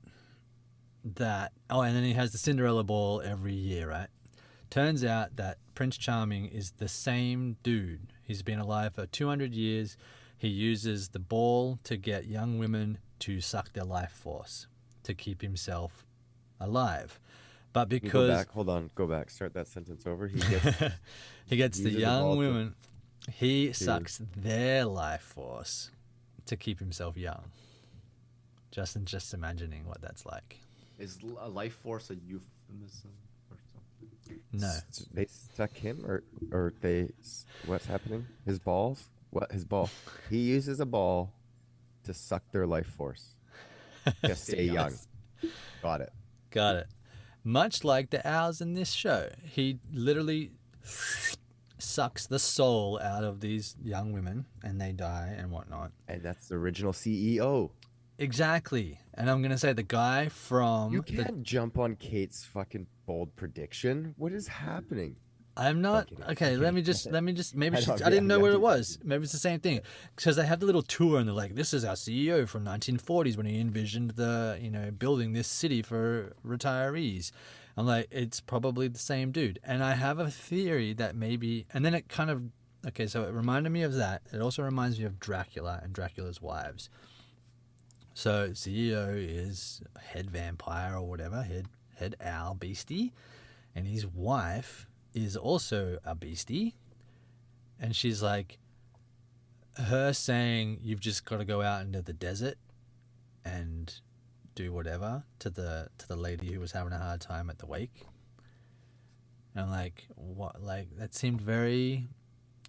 that, and then he has the Cinderella ball every year, right? Turns out that Prince Charming is the same dude. He's been alive for 200 years. He uses the ball to get young women to suck their life force to keep himself alive. But because... Go back. Hold on. Go back. Start that sentence over. He gets, he gets the uses the young ball to- women. He sucks their life force to keep himself young. Just imagining what that's like. Is a life force a euphemism or something? No. They suck him or they... What's happening? His balls? What? His ball. He uses a ball to suck their life force. To stay young. Got it. Got it. Much like the owls in this show, he literally sucks the soul out of these young women and they die and whatnot. And that's the original CEO. Exactly. And I'm going to say the guy from... You can't jump on Kate's fucking bold prediction. What is happening? I'm not... kidding. Okay, let me just... Maybe I she, know, I didn't yeah, know yeah, what yeah. it was. Maybe it's the same thing. Because they have the little tour and they're like, this is our CEO from 1940s when he envisioned the, you know, building this city for retirees. I'm like, it's probably the same dude. And I have a theory that maybe... And then it kind of... Okay, so it reminded me of that. It also reminds me of Dracula and Dracula's wives. So CEO is head vampire or whatever, head owl beastie, and his wife is also a beastie, and she's like, her saying you've just got to go out into the desert and do whatever to the lady who was having a hard time at the wake. And I'm like, what? Like that seemed very.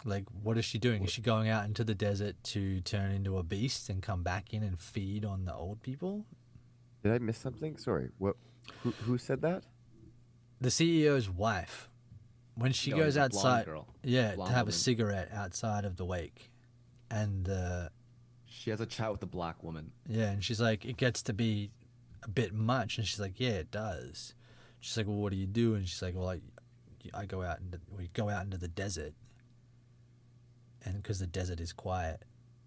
Like, what is she doing? Is she going out into the desert to turn into a beast and come back in and feed on the old people? Did I miss something? Sorry. What? Who said that? The CEO's wife, when she No, goes the blonde outside, girl. yeah, Blonde to have a woman. cigarette outside of the wake, and She has a chat with the black woman. yeah, and she's like, it gets to be a bit much, and she's like, yeah, it does. She's like, well, what do you do? And she's like, well, I go out we go out into the desert. And because the desert is quiet,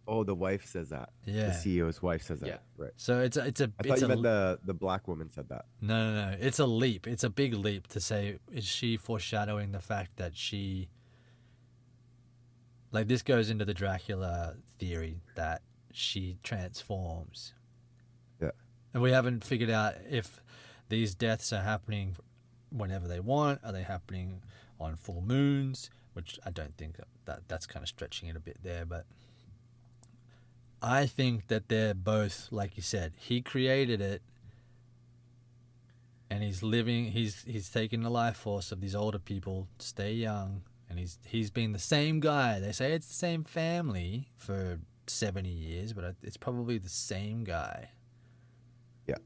Oh, the wife says that. Yeah. The CEO's wife says that. Yeah. Right. so it's a I thought it's you a meant the black woman said that. no, it's a leap. It's a big leap to say. Is she foreshadowing the fact that she, like, this goes into the Dracula theory that she transforms, Yeah. and we haven't figured out if these deaths are happening whenever they want. Are they happening on full moons? Which I don't think that's kind of stretching it a bit there, but I think that they're both, like you said, he created it and he's living, he's taking the life force of these older people to stay young, and he's been the same guy. They say it's the same family for 70 years, but it's probably the same guy. Yeah.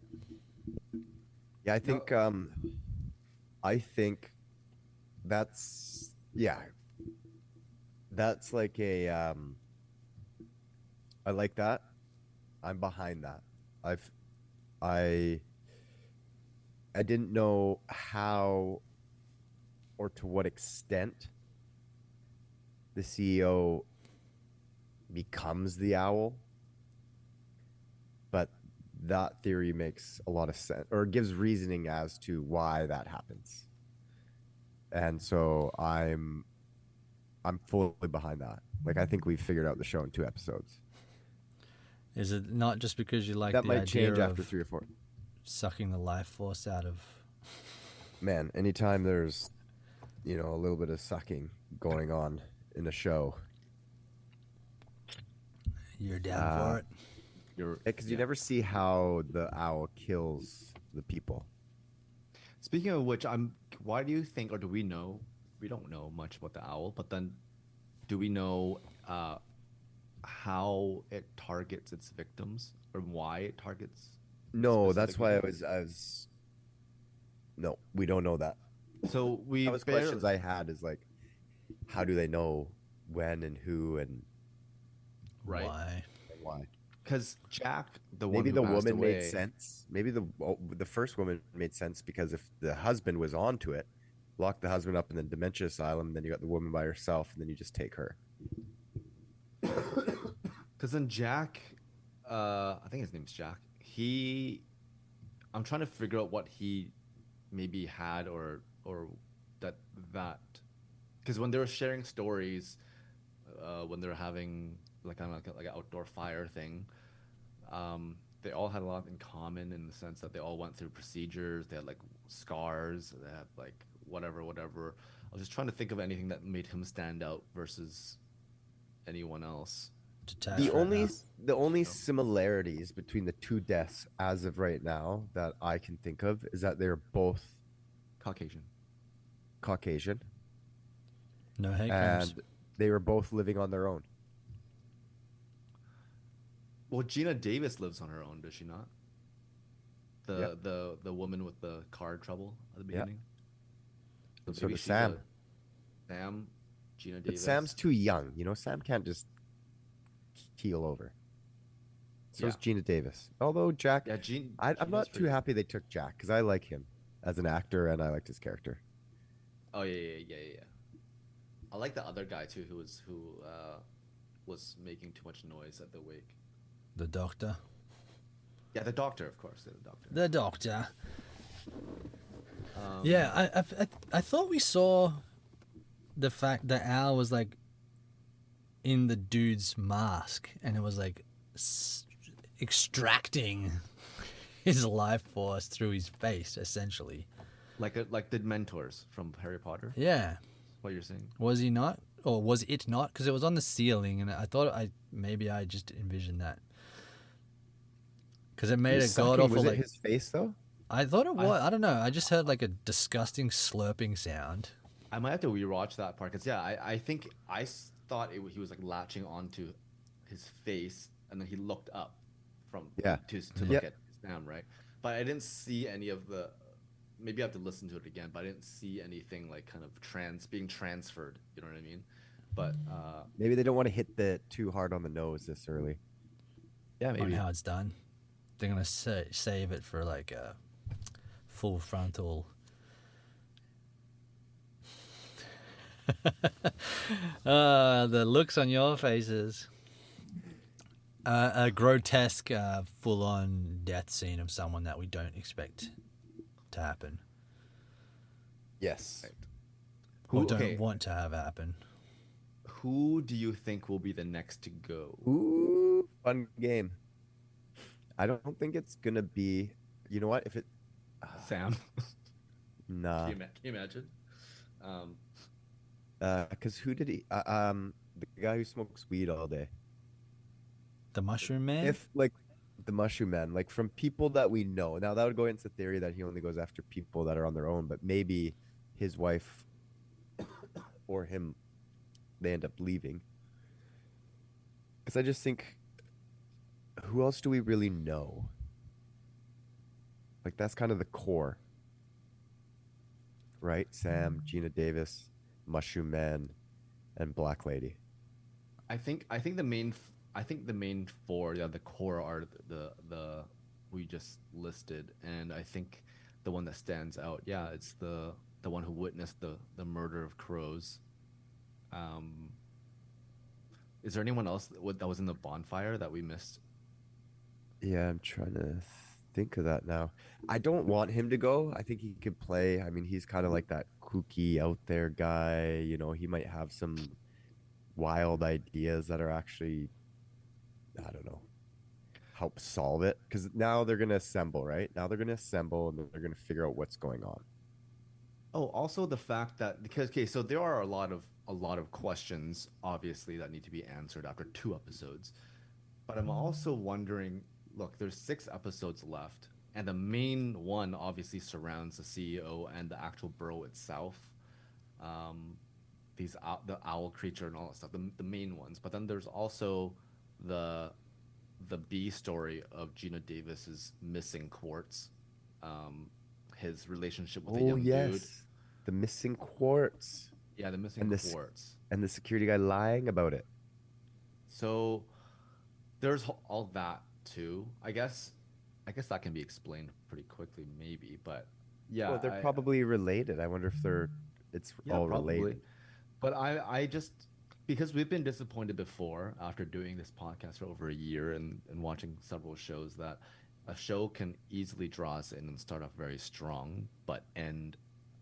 Yeah, I think that's that's like a I like that. I'm behind that. I didn't know how or to what extent the CEO becomes the owl, but that theory makes a lot of sense, or gives reasoning as to why that happens. And so I'm fully behind that. Like, I think we've figured out the show in 2 episodes. Is it not just because you like That the might idea change of after 3 or 4. sucking the life force out of... Man, anytime there's, a little bit of sucking going on in a show, You're down for it. Because you yeah. never see how the owl kills the people. Speaking of which, why do you think, or do we know? We don't know much about the owl, but then do we know how it targets its victims or why it targets No, that's specific why victims? No, we don't know that. So That was questions I had is like, how do they know when and who and right? Why? why? Because Jack, the one Maybe who the passed woman made away, sense. Maybe the first woman made sense because if the husband was onto it, lock the husband up in the dementia asylum, then you got the woman by herself, and then you just take her. because then Jack, I think his name's Jack. I'm trying to figure out what he maybe had or that that because when they were sharing stories, when they were having like kind of like an outdoor fire thing, they all had a lot in common in the sense that they all went through procedures. They had like scars. They had like whatever. I was just trying to think of anything that made him stand out versus anyone else. Detached The right only now. the only No. similarities between the two deaths as of right now that I can think of is that they're both Caucasian. Caucasian No hate crimes. and they were both living on their own. Well, Gina Davis lives on her own, does she not? Yep. The woman with the car trouble at the Yep. beginning. So And so maybe does she's Sam. Sam, Gina But Davis. Sam's too young. Sam can't just keel over. So is Yeah. Gina Davis. Although Jack, Yeah, I'm Gina's not too pretty. happy they took Jack because I like him as an actor and I liked his character. Oh yeah. I like the other guy too, who was making too much noise at the wake. The doctor. Yeah, the doctor, of course, the doctor. The doctor. Um, Yeah, I thought we saw the fact that Al was like in the dude's mask, and it was like extracting his life force through his face, essentially. like the mentors from Harry Potter. Yeah, What you're saying? was he not, or was it not? Because it was on the ceiling, and I thought maybe I just envisioned that. Because it made a god awful Was it like. his face though? I thought it was. I don't know. I just heard like a disgusting slurping sound. I might have to rewatch that part because yeah, I think thought he was like latching onto his face, and then he looked up from Yeah. to Yeah. look at Sam, right? But I didn't see any of the. Maybe I have to listen to it again, but I didn't see anything like kind of being transferred. You know what I mean? But Maybe they don't want to hit the too hard on the nose this early. yeah, On maybe. how it's done. They're gonna save it for like a full frontal. The looks on your faces. A grotesque, full-on death scene of someone that we don't expect to happen, Yes. Right. or Who don't okay? want to have happen. Who do you think will be the next to go? Ooh, fun game. I don't think it's gonna be. You know what? If it, Sam. nah, Can you imagine? because who did he? The guy who smokes weed all day. The Mushroom Man. If like the Mushroom Man, like from people that we know. Now that would go into theory that he only goes after people that are on their own, but maybe his wife or him, they end up leaving. Because I just think, who else do we really know? Like that's kind of the core, right? Sam, Gina Davis, Mushroom Man, and Black Lady. I think the main four, yeah, the core are the we just listed, and I think the one that stands out, yeah, it's the one who witnessed the murder of crows. Um, is there anyone else that was in the bonfire that we missed? Yeah, I'm trying to think of that now. I don't want him to go. I think he could play. I mean, he's kind of like that kooky out there guy. He might have some wild ideas that are actually, I don't know, help solve it. Because now they're going to assemble, right? Now they're going to assemble and then they're going to figure out what's going on. Oh, also the fact that because okay, so there are a lot of questions obviously that need to be answered after 2 episodes. But I'm also wondering, look, there's 6 episodes left, and the main one obviously surrounds the CEO and the actual borough itself. Um, the owl creature and all that stuff, the main ones. But then there's also the the B story of Gina Davis's missing quartz, um, his relationship with a Oh young dude. yes, the missing quartz Yeah, the missing and this quartz. and the security guy lying about it. So there's all that too. I guess that can be explained pretty quickly, maybe. But yeah, Well, they're probably related. I wonder if it's yeah, all probably. related. But I just because we've been disappointed before after doing this podcast for over a year and watching several shows that a show can easily draw us in and start off very strong, but end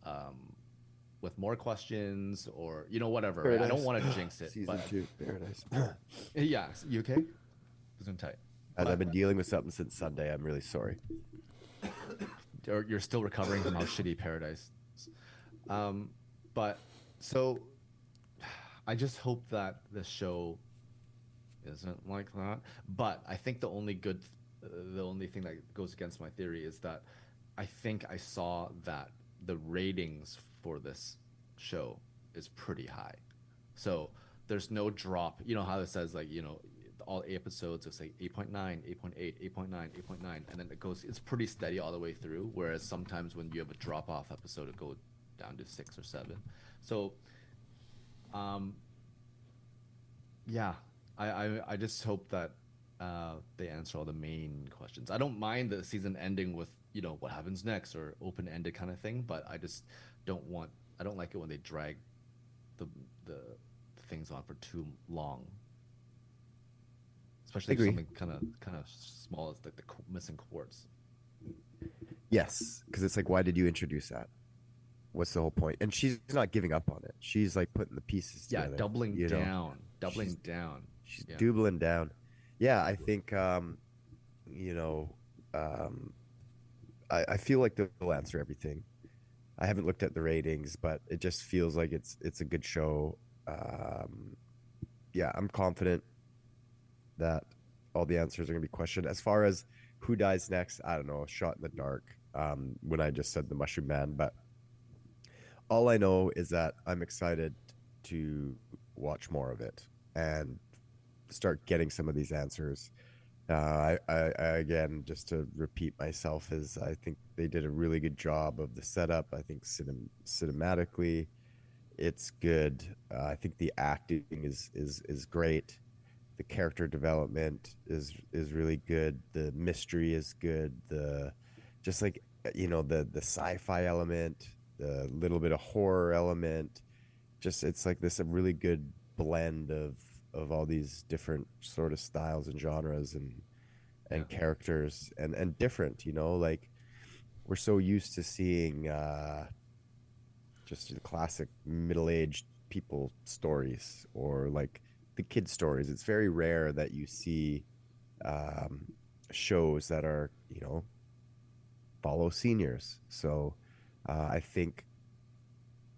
um, with more questions or whatever. Right? I don't Paradise. want to jinx it, Season but 2, Paradise. yeah, you okay? Zoom tight. As But I've been dealing with something since Sunday, I'm really sorry. or you're still recovering from how shitty Paradise. Is. But so I just hope that the show isn't like that. But I think the only thing that goes against my theory is that I think I saw that the ratings for this show is pretty high. So there's no drop. You know how it says like all 8 episodes it's like 8.9, 8.8, 8.9, 8.9, and then it's pretty steady all the way through. Whereas sometimes when you have a drop off episode, it goes down to 6 or 7. So um, yeah, I just hope that they answer all the main questions. I don't mind the season ending with what happens next or open ended kind of thing, but I don't like it when they drag the the things on for too long, especially if Agree. something kind of small as like the missing quartz. Yes, because it's like, why did you introduce that? What's the whole point? And she's not giving up on it. She's like putting the pieces Yeah, together. doubling you know? down, doubling She's down. she's Yeah. doubling down. Yeah, I think you know, um, I feel like they'll answer everything. I haven't looked at the ratings, but it just feels like it's a good show. Um, yeah, I'm confident that all the answers are going to be questioned. As far as who dies next, I don't know. Shot in the dark. When I just said the Mushroom Man, but all I know is that I'm excited to watch more of it and start getting some of these answers. Again, just to repeat myself, is I think they did a really good job of the setup. I think cinematically, it's good. I think the acting is great. The character development is really good. The mystery is good. The just like the sci-fi element, the little bit of horror element. Just it's like this a really good blend of all these different sort of styles and genres Yeah. and characters and different. Like we're so used to seeing just the classic middle-aged people stories or like the kid stories. It's very rare that you see um, shows that are follow seniors. So I think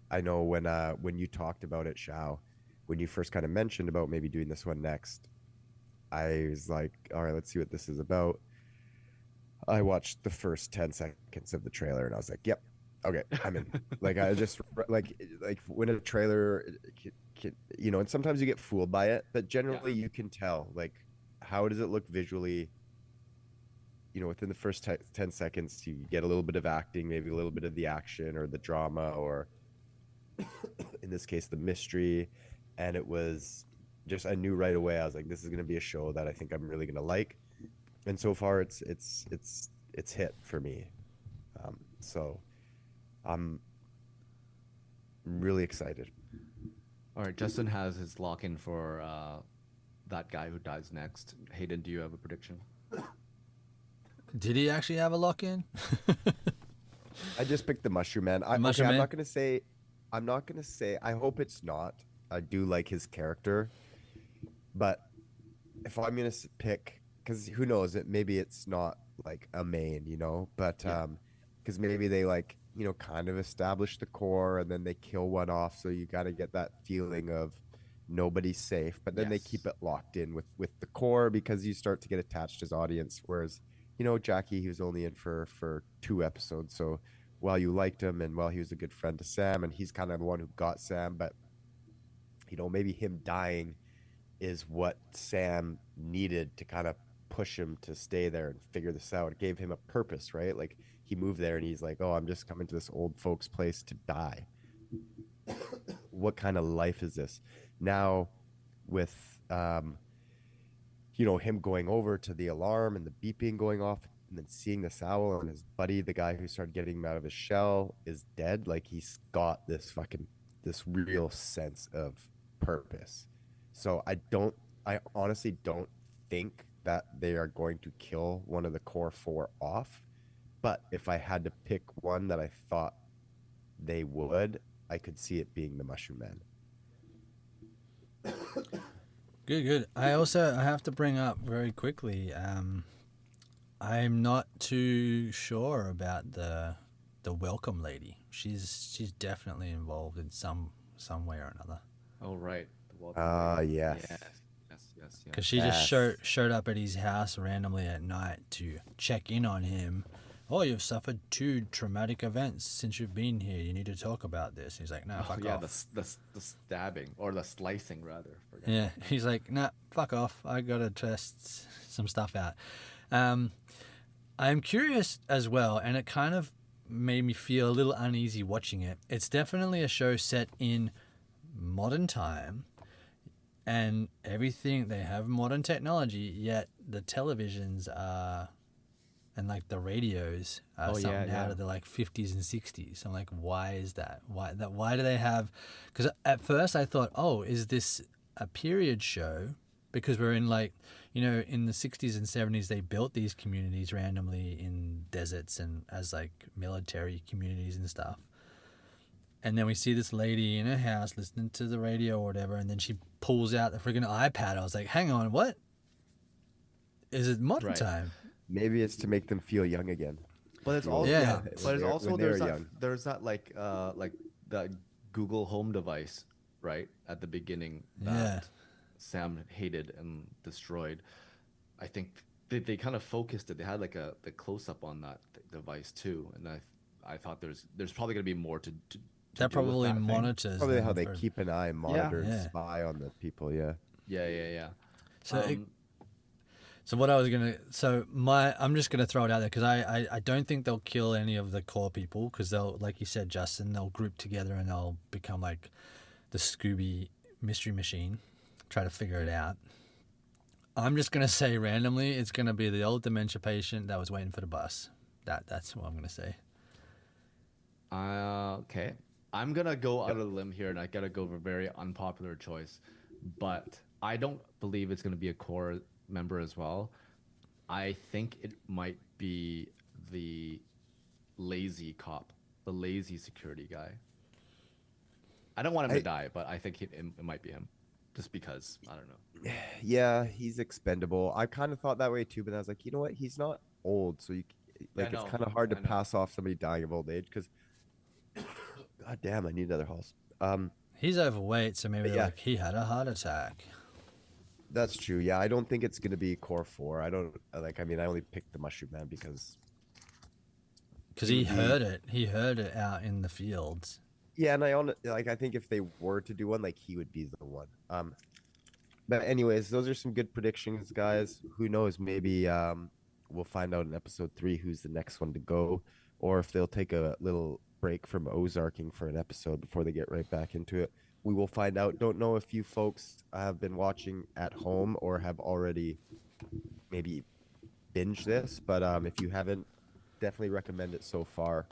I know when you talked about it, Shao, when you first kind of mentioned about maybe doing this one next, I was like, all right, let's see what this is about. I watched the first 10 seconds of the trailer and I was like, yep, okay, I'm in. Like I just like when a trailer and sometimes you get fooled by it, but generally you can tell like how does it look visually. Within the first 10 seconds you get a little bit of acting, maybe a little bit of the action or the drama, or in this case the mystery, and it was just I knew right away. I was like, this is going to be a show that I think I'm really going to like, and so far it's hit for me. So I'm really excited. All right, Justin has his lock in for that guy who dies next. Hayden, do you have a prediction? Did he actually have a lock in? I just picked the Mushroom Man. Mushroom I'm Man? not going to say. I'm not going to say. I hope it's not. I do like his character, but if I'm going to pick, because who knows? Maybe it's not like a main, but Yeah. because maybe they like kind of establish the core and then they kill one off, so you got to get that feeling of nobody's safe, but then they keep it locked in with the core because you start to get attached as audience. Whereas, Jackie, he was only in for 2 episodes. So while you liked him and while he was a good friend to Sam, and he's kind of the one who got Sam, but maybe him dying is what Sam needed to kind of push him to stay there and figure this out. It gave him a purpose, right? Like he moved there and he's like, oh, I'm just coming to this old folks place to die. What kind of life is this? Now with him going over to the alarm and the beeping going off and then seeing this owl, and his buddy, the guy who started getting him out of his shell, is dead. Like he's got this real sense of purpose. So I honestly don't think that they are going to kill one of the core 4 off. But if I had to pick one that I thought they would, I could see it being the Mushroom Man. Good. I have to bring up very quickly. I'm not too sure about the welcome lady. She's definitely involved in some way or another. Oh right. Yes. Yes. Because she just showed up at his house randomly at night to check in on him. Oh, you've suffered 2 traumatic events since you've been here. You need to talk about this. He's like, no, fuck off. The stabbing or the slicing rather. Yeah, he's like, nah, fuck off. I gotta test some stuff out. I'm curious as well, and it kind of made me feel a little uneasy watching it. It's definitely a show set in modern time, and everything, they have modern technology, yet the televisions are, and like the radios are out of the like 50s and 60s. I'm like, why is that? Why do they have? Because at first I thought, oh, is this a period show? Because we're in like, in the 60s and 70s, they built these communities randomly in deserts and as like military communities and stuff. And then we see this lady in her house listening to the radio or whatever, and then she pulls out the freaking iPad. I was like, hang on, what? Is it modern time? Maybe it's to make them feel young again. But it's also but it's also there's that like that Google Home device, right, at the beginning that Sam hated and destroyed. I think they kind of focused it. They had like the close up on that device too, and I thought there's probably gonna be more to that probably monitors. Probably how they keep an eye, monitor, and spy on the people. Yeah. So what I was I'm just gonna throw it out there because I don't think they'll kill any of the core people because they'll, like you said, Justin, they'll group together and they'll become like the Scooby mystery machine, try to figure it out. I'm just gonna say randomly, it's gonna be the old dementia patient that was waiting for the bus. That's what I'm gonna say. Okay. I'm gonna go out of the limb here, and I gotta go with a very unpopular choice, but I don't believe it's gonna be a core member as well. I think it might be the lazy cop, the lazy security guy. I don't want him to die, but I think it might be him, just because I don't know. Yeah, he's expendable. I kind of thought that way too, but I was like, you know what? He's not old, so it's kind of hard to pass off somebody dying of old age because. God damn, I need another horse. He's overweight, so maybe like he had a heart attack. That's true. Yeah, I don't think it's gonna be core 4. I only picked the Mushroom Man because he heard it. He heard it out in the fields. Yeah, and I think if they were to do one, like he would be the one. But anyways, those are some good predictions, guys. Who knows? Maybe we'll find out in episode 3 who's the next one to go, or if they'll take a little break from Ozarking for an episode before they get right back into it. We will find out. Don't know if you folks have been watching at home or have already maybe binged this, but if you haven't, definitely recommend it so far.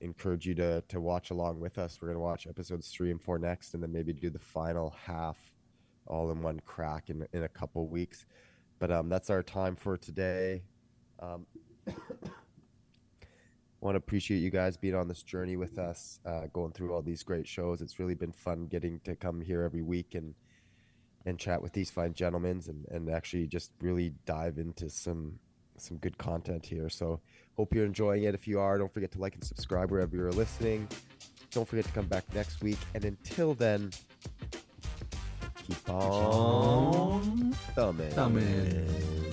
Encourage you to watch along with us. We're going to watch episodes 3 and 4 next, and then maybe do the final half all in one crack in a couple weeks. But that's our time for today. Want to appreciate you guys being on this journey with us, going through all these great shows. It's really been fun getting to come here every week and chat with these fine gentlemen and actually just really dive into some good content here. So hope you're enjoying it. If you are, don't forget to like and subscribe wherever you're listening. Don't forget to come back next week. And until then, keep on thumbing. thumbing.